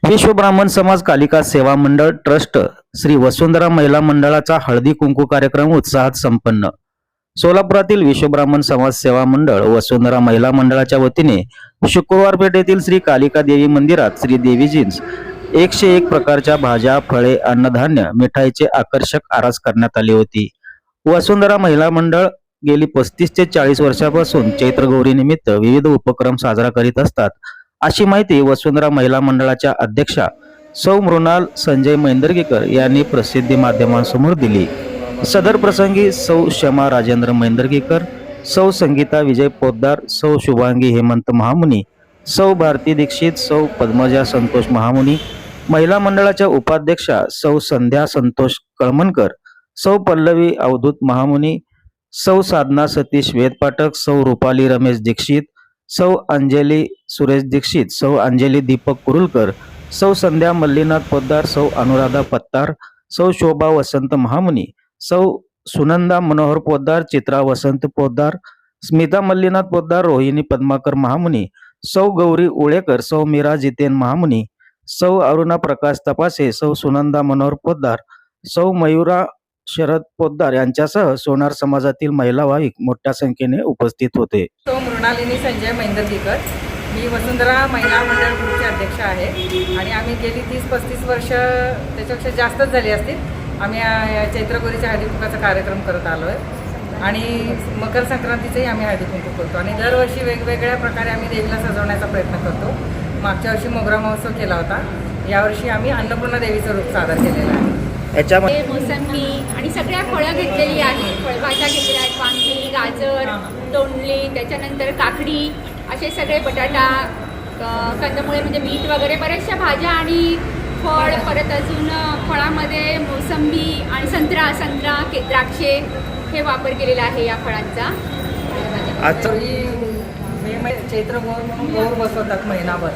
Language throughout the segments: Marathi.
विश्व ब्राह्मण समाज कालिका सेवा मंडळ ट्रस्ट श्री वसुंधरा महिला मंडळाचा हळदी कुंकू कार्यक्रम उत्साहात संपन्न. सोलापुरातील विश्व ब्राह्मण समाज सेवा मंडळ वसुंधरा महिला मंडळाच्या वतीने शुक्रवार पेठेतील श्री कालिका देवी मंदिरात श्री देवीजींस 101 प्रकारच्या भाज्या, फळे, अन्नधान्य, मिठाईचे आकर्षक आरास करण्यात आली होती. वसुंधरा महिला मंडळ गेली 35 ते 40 वर्षापासून चैत्र गौरी निमित्त विविध उपक्रम साजरा करीत असतात, अशी माहिती वसुंधरा महिला मंडळाच्या अध्यक्षा सौ मृणाल संजय मैंदर्गीकर यांनी प्रसिद्धी माध्यमांसमोर दिली. सदर प्रसंगी सौ शमा राजेंद्र मैंदर्गीकर, सौ संगीता विजय पोद्दार, सौ शुभांगी हेमंत महामुनी, सौ भारती दीक्षित, सौ पद्मजा संतोष महामुनी, महिला मंडळाच्या उपाध्यक्षा सौ संध्या संतोष कळमनकर, सौ पल्लवी अवधूत महामुनी, सौ साधना सतीश वेद पाठक, सौ रुपाली रमेश दीक्षित, सौ अंजली सुरेश दीक्षित, सौ अंजली दीपक कुरुलकर, सौ संध्या मल्लीनाथ पोद्दार, सौ अनुराधा पत्तार, सौ शोभा वसंत महामुनी, सौ सुनंदा मनोहर पोद्दार, चित्रा वसंत पोद्दार, स्मिता मल्लीनाथ पोद्दार, रोहिणी पद्माकर महामुनी, सौ गौरी उळेकर, सौ मीरा जितेन महामुनी, सौ अरुणा प्रकाश तपासे, सौ सुनंदा मनोहर पोद्दार, सौ मयुरा शरद पोद्दार यांच्यासह सोनार समाजातील महिला भाविक मोठ्या संख्येने उपस्थित होते. सौ मृणालिनी संजय मैंदर्गीकर, मी वसुंधरा महिला मंडळ ग्रुपचे अध्यक्ष आहे आणि आम्ही गेली 30-35 वर्ष त्याच्यापेक्षा जास्तच झाली असतील आम्ही चैत्रगौरीच्या हळदी कुंकूचा कार्यक्रम करत आलो आहे आणि मकर संक्रांतीचंही आम्ही हळदी कुंकू करतो आणि दरवर्षी वेगवेगळ्या प्रकारे आम्ही देवीला सजवण्याचा प्रयत्न करतो. मागच्या वर्षी मोगरा महोत्सव केला होता, यावर्षी आम्ही अन्नपूर्णा देवीचं रूप सादर केलेलं आहे. याच्यामध्ये मोसंबी आणि सगळ्या फळं घेतलेली आहेत, फळभाज्या घेतलेल्या आहेत, वांगी, गाजर, तोंडली, त्याच्यानंतर काकडी, असे सगळे बटाटा, कंदमुळे म्हणजे बीट वगैरे बऱ्याचशा भाज्या आणि फळ, परत अजून फळामध्ये मोसंबी आणि संत्रा, द्राक्षे हे वापर केलेला आहे या फळांचा. चैत्र गौर म्हणून गौर बसवतात महिनाभर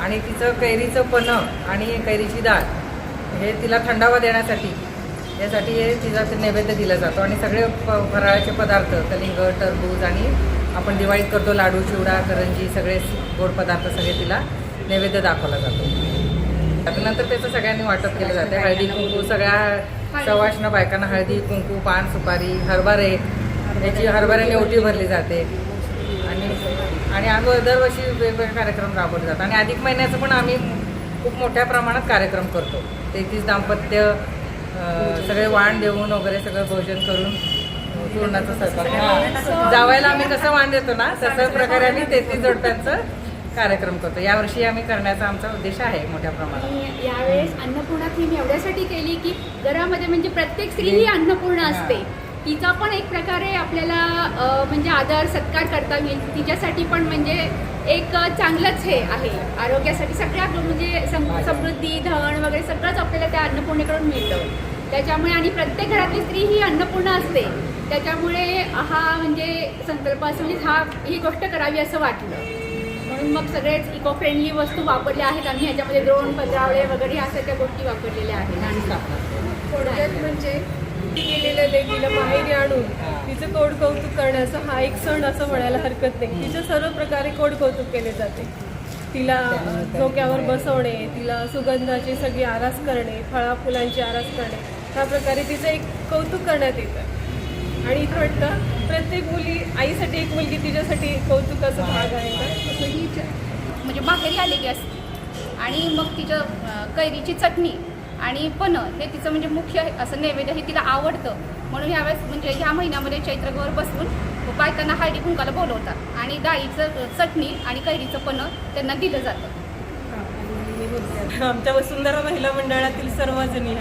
आणि तिचं कैरीचं पन्ह आणि कैरीची डाळ हे तिला थंडावा देण्यासाठी यासाठी हे तिचा नैवेद्य दिला जातो आणि सगळे फराळाचे पदार्थ कलिंग, टरबूज आणि आपण दिवाळीत करतो लाडू, चिवडा, करंजी, सगळे गोड पदार्थ सगळे तिला नैवेद्य दाखवला जातो. नंतर त्याचं सगळ्यांनी वाटप केलं जाते. हळदी कुंकू सगळ्या सवाष्ण बायकांना हळदी कुंकू, पान, सुपारी, हरभरे, याची हरभऱ्याने ओटी भरली जाते आणि आम्ही दरवर्षी वेगवेगळे कार्यक्रम राबवले जातात आणि अधिक महिन्याचं पण आम्ही खूप मोठ्या प्रमाणात कार्यक्रम करतो. 33 दाम्पत्य सगळे वाण देऊन वगैरे सगळं भोजन करून पूर्णाचा स्वयंपाक जावायला आम्ही कसं वाण देतो ना तशाच प्रकारे आम्ही 33 जोडप्यांचं कार्यक्रम करतो. यावर्षी आम्ही करण्याचा आमचा उद्देश आहे मोठ्या प्रमाणात. यावेळेस अन्नपूर्णा थीम एवढ्यासाठी केली की घरामध्ये म्हणजे प्रत्येक स्त्री ही अन्नपूर्णा असते, तिचा पण एक प्रकारे आपल्याला म्हणजे आदर सत्कार करता येईल, तिच्यासाठी पण म्हणजे एक चांगलंच हे आहे आरोग्यासाठी. सगळ्या म्हणजे समृद्धी, धन वगैरे सगळंच आपल्याला त्या अन्नपूर्णेकडून मिळतं. त्याच्यामुळे आणि प्रत्येक घरातली स्त्री ही अन्नपूर्णा असते, त्याच्यामुळे हा म्हणजे संकल्प असं म्हणजे ही गोष्ट करावी असं वाटलं. म्हणून मग सगळेच इको फ्रेंडली वस्तू वापरल्या आहेत आम्ही ह्याच्यामध्ये. द्रोण, पत्रावळे वगैरे ह्या सगळ्या गोष्टी वापरलेल्या आहेत. थोडक्यात म्हणजे ती गेलेल्या लेकीला माहेरी आणून तिचं कोड कौतुक करण्याचा हा एक सण असं म्हणायला हरकत नाही. तिच्या सर्व प्रकारे कोड कौतुक केले जाते. तिला डोक्यावर बसवणे, तिला सुगंधाची सगळी आरास करणे, फळा फुलांची आरास करणे, ह्या प्रकारे तिचं एक कौतुक करण्यात येतं. आणि इथं वाटतं प्रत्येक मुली, आईसाठी एक मुलगी तिच्यासाठी कौतुकाचा भाग आहे का ही म्हणजे माहेरी आलेली असते आणि मग तिचं कैरीची चटणी आणि पन्ह हे तिचं म्हणजे मुख्य असं नैवेद्य हे तिला आवडतं. म्हणून ह्यावेळेस म्हणजे ह्या महिन्यामध्ये चैत्रगौर बसवून बायकांना हळदी कुंकाला बोलवतात आणि डाळीचं चटणी आणि कैरीचं पन्ह त्यांना दिलं जातं. आमच्या वसुंधरा महिला मंडळातील सर्वजणी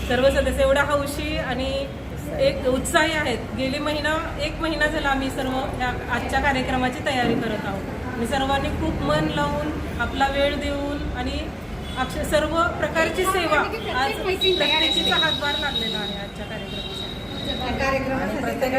सर्व सदस्य एवढ्या हौशी आणि एक उत्साही आहेत. गेली एक महिना झाला आम्ही सर्व आजच्या कार्यक्रमाची तयारी करत आहोत आणि सर्वांनी खूप मन लावून आपला वेळ देऊन आणि सर्व प्रकारची सेवा आज प्रत्येकीचा हातभार लागलेला आहे आजच्या कार्यक्रमासाठी.